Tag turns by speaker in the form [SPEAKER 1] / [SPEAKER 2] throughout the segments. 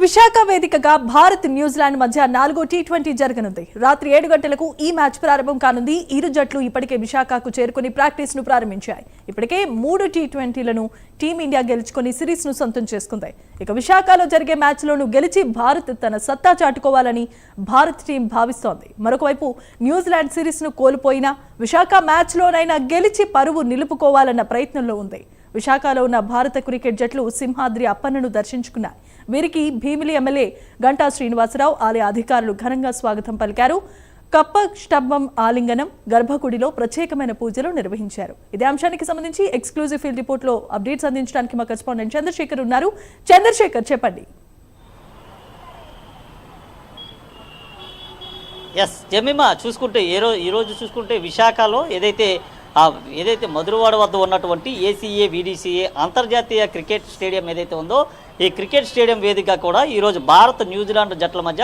[SPEAKER 1] విశాఖ వేదికగా భారత్ న్యూజిలాండ్ మధ్య 4వ టీ20 జరగనుంది. రాత్రి 7 గంటలకు ఈ మ్యాచ్ ప్రారంభం కానుంది. ఇరు జట్లు ఇప్పటికే విశాఖకు చేరుకుని ప్రాక్టీస్ ను ప్రారంభించాయి. ఇప్పటికే 3 టీ20లను టీమిండియా గెలుచుకుని సిరీస్ ను సొంతం చేసుకుంది. ఇక విశాఖలో జరిగే మ్యాచ్ లోను గెలిచి భారత్ తన సత్తా చాటుకోవాలని భారత్ టీం భావిస్తోంది. మరొకవైపు న్యూజిలాండ్ సిరీస్ ను కోల్పోయినా విశాఖ మ్యాచ్ లోనైనా గెలిచి పరువు నిలుపుకోవాలన్న ప్రయత్నంలో ఉంది. విశాఖలో ఉన్న భారత క్రికెట్ జట్లు సింహాద్రి అప్పన్నను దర్శించుకున్నాయి. వీరికి భీమిలి ఎమ్మెల్యే గంటా శ్రీనివాసరావు ఆలయ అధికారులు ఘనంగా స్వాగతం పలికారు. కప్ప స్టంభం ఆలింగనం, గర్భగుడిలో ప్రత్యేకమైన పూజలు నిర్వహించారు. ఇదే అంశానికి సంబంధించి ఎక్స్క్లూజివ్ ఫీల్డ్ రిపోర్ట్ లో అప్డేట్స్ అందించడానికి మా కరెస్పాండెంట్ చంద్రశేఖర్ ఉన్నారు. చంద్రశేఖర్, చెప్పండి.
[SPEAKER 2] జమీమా, చూసుకుంటే ఈరోజు చూసుకుంటే విశాఖలో ఏదైతే మధురవాడ వద్ద ఉన్నటువంటి ఏసీఏ వీడీసీఏ అంతర్జాతీయ క్రికెట్ స్టేడియం ఏదైతే ఉందో ఈ క్రికెట్ స్టేడియం వేదికగా కూడా ఈరోజు భారత్ న్యూజిలాండ్ జట్ల మధ్య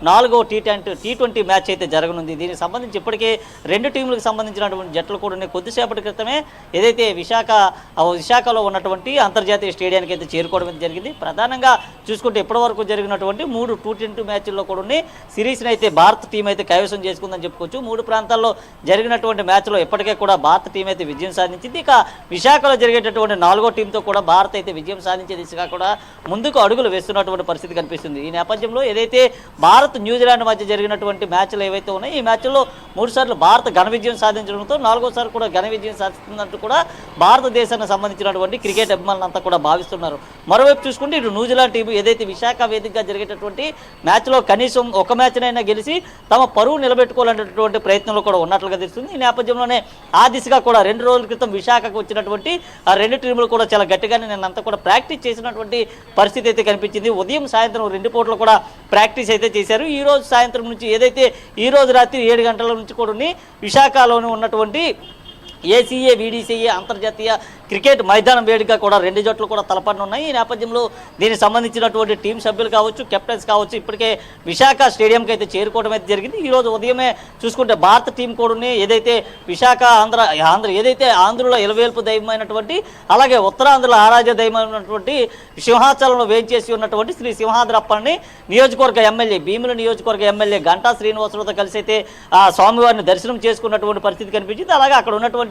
[SPEAKER 2] 4వ టీ20 మ్యాచ్ అయితే జరగనుంది. దీనికి సంబంధించి ఇప్పటికే రెండు టీంలకు సంబంధించినటువంటి జట్లు కూడా కొద్దిసేపటి క్రితమే ఏదైతే విశాఖలో ఉన్నటువంటి అంతర్జాతీయ స్టేడియానికి అయితే చేరుకోవడం జరిగింది. ప్రధానంగా చూసుకుంటే ఇప్పటివరకు జరిగినటువంటి 3 టీ20 మ్యాచ్ల్లో కూడా సిరీస్ని అయితే భారత్ టీం అయితే కైవసం చేసుకుందని చెప్పుకోవచ్చు. 3 ప్రాంతాల్లో జరిగినటువంటి మ్యాచ్లో ఇప్పటికే కూడా భారత టీం అయితే విజయం సాధించింది. ఇక విశాఖలో జరిగేటటువంటి 4వ టీంతో కూడా భారత్ అయితే విజయం సాధించే దిశగా కూడా ముందుకు అడుగులు వేస్తున్నటువంటి పరిస్థితి కనిపిస్తుంది. ఈ నేపథ్యంలో ఏదైతే భారత్ న్యూజిలాండ్ మధ్య జరిగినటువంటి మ్యాచ్లు ఏవైతే ఉన్నాయో ఈ మ్యాచ్లో 3 సార్లు భారత్ ఘన విజయం సాధించడంతో 4వసారి కూడా ఘన విజయం సాధిస్తున్నట్టు కూడా భారతదేశానికి సంబంధించినటువంటి క్రికెట్ అభిమానులంతా కూడా భావిస్తున్నారు. మరోవైపు చూసుకుంటే ఇటు న్యూజిలాండ్ టీం ఏదైతే విశాఖ వేదికగా జరిగేటటువంటి మ్యాచ్లో కనీసం ఒక మ్యాచ్నైనా గెలిచి తమ పరువు నిలబెట్టుకోవాలనేటువంటి ప్రయత్నంలో కూడా ఉన్నట్లుగా తెలుస్తుంది. ఈ నేపథ్యంలోనే ఆ దిశగా కూడా 2 రోజుల క్రితం విశాఖకు వచ్చినటువంటి ఆ 2 టీములు కూడా చాలా గట్టిగానే నిన్నంతా కూడా ప్రాక్టీస్ చేసినటువంటి పరిస్థితి అయితే కనిపించింది. ఉదయం సాయంత్రం 2 పూటలు కూడా ప్రాక్టీస్ అయితే చేశారు. ఈ రోజు సాయంత్రం నుంచి ఏదైతే ఈ రోజు రాత్రి 7 గంటల నుంచి కూడా విశాఖలోని ఉన్నటువంటి ఏసీఏ వీడీసీఏ అంతర్జాతీయ క్రికెట్ మైదానం వేడిగా కూడా 2 జట్లు కూడా తలపడనున్నాయి. ఈ నేపథ్యంలో దీనికి సంబంధించినటువంటి టీం సభ్యులు కావచ్చు, కెప్టెన్స్ కావచ్చు, ఇప్పటికే విశాఖ స్టేడియంకి అయితే చేరుకోవడం అయితే జరిగింది. ఈరోజు ఉదయమే చూసుకుంటే భారత టీం కూడా ఏదైతే విశాఖ ఆంధ్ర ఏదైతే ఆంధ్రలో ఇలవేల్పు దైవమైనటువంటి అలాగే ఉత్తరాంధ్రలో ఆరాధ్య దైవమైనటువంటి సింహాచలంలో వేంచేసి ఉన్నటువంటి శ్రీ సింహాద్రప్పని నియోజకవర్గ ఎమ్మెల్యే భీముల నియోజకవర్గ ఎమ్మెల్యే గంటా శ్రీనివాసరావుతో కలిసి అయితే ఆ స్వామివారిని దర్శనం చేసుకున్నటువంటి పరిస్థితి కనిపించింది. అలాగే అక్కడ ఉన్నటువంటి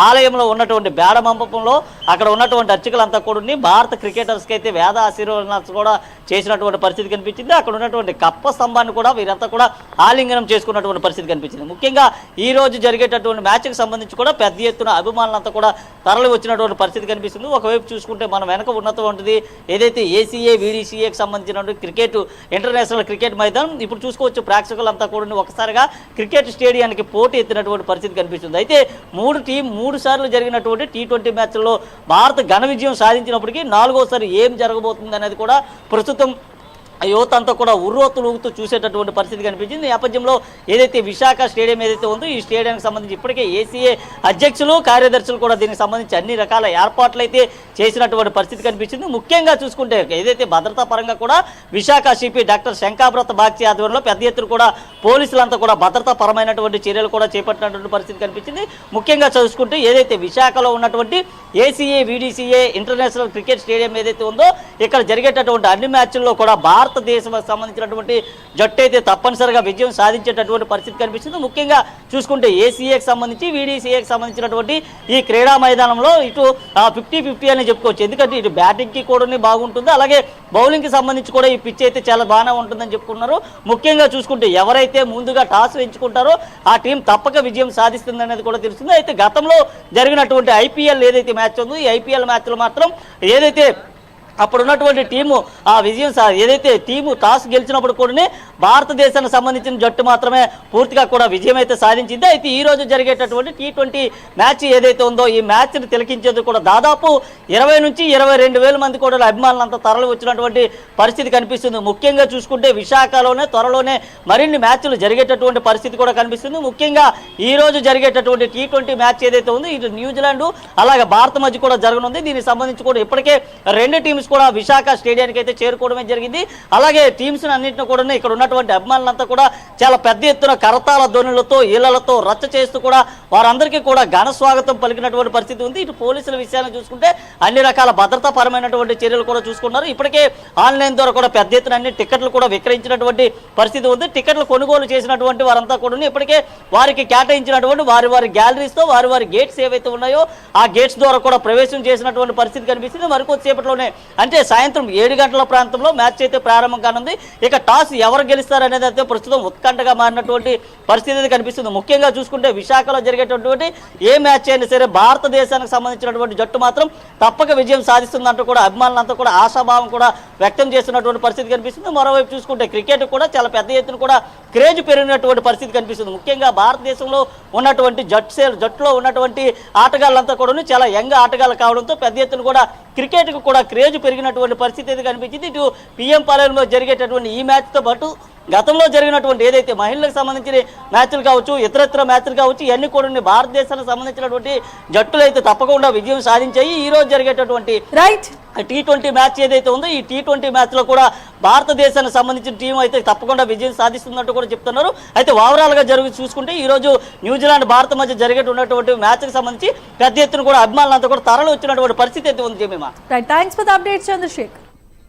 [SPEAKER 2] ఆలయంలో ఉన్నటువంటి బేడ మంపంలో అక్కడ ఉన్నటువంటి అర్చకులంతా కూడా భారత క్రికెటర్స్కి అయితే వేద ఆశీర్వాదాలు కూడా చేసినటువంటి పరిస్థితి కనిపించింది. అక్కడ ఉన్నటువంటి కప్ప స్తంభాన్ని కూడా వీరంతా కూడా ఆలింగనం చేసుకున్నటువంటి పరిస్థితి కనిపించింది. ముఖ్యంగా ఈ రోజు జరిగేటటువంటి మ్యాచ్కి సంబంధించి కూడా పెద్ద ఎత్తున అభిమానులంతా కూడా తరలి వచ్చినటువంటి పరిస్థితి కనిపిస్తుంది. ఒకవైపు చూసుకుంటే మనం వెనక ఉన్నటువంటి ఏదైతే ఏసీఏ వీడీసీఏకి సంబంధించినటువంటి క్రికెట్ ఇంటర్నేషనల్ క్రికెట్ మైదానం ఇప్పుడు చూసుకోవచ్చు. ప్రేక్షకులంతా కూడా ఒకసారిగా క్రికెట్ స్టేడియానికి పోటీ ఎత్తినటువంటి పరిస్థితి కనిపిస్తుంది. అయితే 3 సార్లు జరిగినటువంటి టీ20 మ్యాచ్ల్లో భారత్ ఘన విజయం సాధించినప్పటికీ 4వసారి ఏం జరగబోతుంది అనేది కూడా ప్రస్తుతం యువత అంతా కూడా ఉర్రోతులుగుతూ చూసేటటువంటి పరిస్థితి కనిపించింది. నేపథ్యంలో ఏదైతే విశాఖ స్టేడియం ఏదైతే ఉందో ఈ స్టేడియానికి సంబంధించి ఇప్పటికే ఏసీఏ అధ్యక్షులు కార్యదర్శులు కూడా దీనికి సంబంధించి అన్ని రకాల ఏర్పాట్లు అయితే చేసినటువంటి పరిస్థితి కనిపించింది. ముఖ్యంగా చూసుకుంటే ఏదైతే భద్రతా పరంగా కూడా విశాఖ సిపి డాక్టర్ శంకాబ్రత బాగ్చి ఆధ్వర్యంలో పెద్ద ఎత్తున కూడా పోలీసులంతా కూడా భద్రతా పరమైనటువంటి చర్యలు కూడా చేపట్టినటువంటి పరిస్థితి కనిపించింది. ముఖ్యంగా చూసుకుంటే ఏదైతే విశాఖలో ఉన్నటువంటి ACA VDCA international cricket stadium ఏదైతే ఉందో ఇక్కడ జరిగేటటువంటి అన్ని మ్యాచ్ల్లో కూడా భారతదేశానికి సంబంధించినటువంటి జట్టు అయితే తప్పనిసరిగా విజయం సాధించేటటువంటి పరిస్థితి కనిపిస్తుంది. ముఖ్యంగా చూసుకుంటే ఏసీఏకి సంబంధించి వీడీసీఏకి సంబంధించినటువంటి ఈ క్రీడా మైదానంలో ఇటు 50-50 అని చెప్పుకోవచ్చు. ఎందుకంటే ఇటు బ్యాటింగ్కి కూడా బాగుంటుంది, అలాగే బౌలింగ్కి సంబంధించి కూడా ఈ పిచ్ అయితే చాలా బాగానే ఉంటుందని చెప్పుకున్నారు. ముఖ్యంగా చూసుకుంటే ఎవరైతే ముందుగా టాస్ ఎంచుకుంటారో ఆ టీం తప్పక విజయం సాధిస్తుంది అనేది కూడా తెలుస్తుంది. అయితే గతంలో జరిగినటువంటి ఐపీఎల్ ఏదైతే మ్యాచ్ ఉందో ఈ ఐపీఎల్ మ్యాచ్లో మాత్రం ఏదైతే అప్పుడున్నటువంటి టీము ఆ విజయం ఏదైతే టీము టాస్ గెలిచినప్పుడు కూడా భారతదేశానికి సంబంధించిన జట్టు మాత్రమే పూర్తిగా కూడా విజయం అయితే సాధించింది. అయితే ఈ రోజు జరిగేటటువంటి టీ20 మ్యాచ్ ఏదైతే ఉందో ఈ మ్యాచ్ని తిలకించేందుకు కూడా దాదాపు 20 నుంచి 22,000 మంది కూడా అభిమానులంతా తరలి వచ్చినటువంటి పరిస్థితి కనిపిస్తుంది. ముఖ్యంగా చూసుకుంటే విశాఖలోనే త్వరలోనే మరిన్ని మ్యాచ్లు జరిగేటటువంటి పరిస్థితి కూడా కనిపిస్తుంది. ముఖ్యంగా ఈ రోజు జరిగేటటువంటి టీ20 మ్యాచ్ ఏదైతే ఉందో ఇటు న్యూజిలాండ్ అలాగే భారత్ మధ్య కూడా జరగనుంది. దీనికి సంబంధించి కూడా ఇప్పటికే 2 టీమ్స్ కూడా విశాఖ స్టేడియానికి అయితే చేరుకోవడమే జరిగింది. అలాగే టీమ్స్ అన్నింటిని కూడా ఇక్కడ ఉన్నటువంటి అభిమానులంతా కూడా చాలా పెద్ద ఎత్తున కరతాళ ధ్వనులతో ఈలలతో రచ్చ చేస్తూ కూడా వారందరికీ కూడా ఘన స్వాగతం పలికినటువంటి పరిస్థితి ఉంది. ఇటు పోలీసుల విషయాన్ని చూసుకుంటే అన్ని రకాల భద్రతాపరమైనటువంటి చర్యలు కూడా చూసుకున్నారు. ఇప్పటికే ఆన్లైన్ ద్వారా కూడా పెద్ద ఎత్తున అన్ని టికెట్లు కూడా విక్రయించినటువంటి పరిస్థితి ఉంది. టికెట్లు కొనుగోలు చేసినటువంటి వారంతా కూడా ఇప్పటికే వారికి కేటాయించినటువంటి వారి గ్యాలరీస్తో వారి గేట్స్ ఏవైతే ఉన్నాయో ఆ గేట్స్ ద్వారా కూడా ప్రవేశం చేసినటువంటి పరిస్థితి కనిపిస్తుంది. మరికొద్దిసేపట్లోనే అంటే సాయంత్రం 7 గంటల ప్రాంతంలో మ్యాచ్ అయితే ప్రారంభం కానుంది. ఇక టాస్ ఎవరు గెలుస్తారనేది అయితే ప్రస్తుతం ఉత్కంఠగా మారినటువంటి పరిస్థితి కనిపిస్తుంది. ముఖ్యంగా చూసుకుంటే విశాఖలో జరిగేటటువంటి ఏ మ్యాచ్ అయినా సరే భారతదేశానికి సంబంధించినటువంటి జట్టు మాత్రం తప్పక విజయం సాధిస్తుందంటూ కూడా అభిమానులంతా కూడా ఆశాభావం కూడా వ్యక్తం చేస్తున్నటువంటి పరిస్థితి కనిపిస్తుంది. మరోవైపు చూసుకుంటే క్రికెట్ కూడా చాలా పెద్ద ఎత్తున కూడా క్రేజ్ పెరిగినటువంటి పరిస్థితి కనిపిస్తుంది. ముఖ్యంగా భారతదేశంలో ఉన్నటువంటి జట్టులో ఉన్నటువంటి ఆటగాళ్ళంతా కూడా చాలా యంగ్ ఆటగాళ్ళు కావడంతో పెద్ద ఎత్తున కూడా క్రికెట్కు కూడా క్రేజ్ పెరిగినటువంటి పరిస్థితి అయితే కనిపించింది. ఇటు పిఎం పాలెంలో జరిగేటటువంటి ఈ మ్యాచ్తో పాటు గతంలో జరిగినటువంటి ఏదైతే మహిళలకు సంబంధించిన మ్యాచ్లు కావచ్చు, ఇతరత్ర మ్యాచ్లు కావచ్చు, ఇవన్నీ కూడా భారతదేశానికి సంబంధించినటువంటి జట్టులు అయితే తప్పకుండా విజయం సాధించాయి. ఈ రోజు జరిగేటటువంటి T20 మ్యాచ్ ఏదైతే ఉందో ఈ T20 మ్యాచ్లో కూడా భారతదేశానికి సంబంధించిన టీం అయితే తప్పకుండా విజయం సాధిస్తున్నట్టు కూడా చెప్తున్నారు. అయితే ఓవరాల్గా చూసుకుంటే ఈ రోజు న్యూజిలాండ్ భారత మధ్య జరిగేటటువంటి మ్యాచ్కి సంబంధించి పెద్ద ఎత్తున కూడా అభిమానులంతా కూడా తరలి వచ్చినటువంటి పరిస్థితి అయితే ఉంది.
[SPEAKER 1] Thanks for the update Chandrasekhar.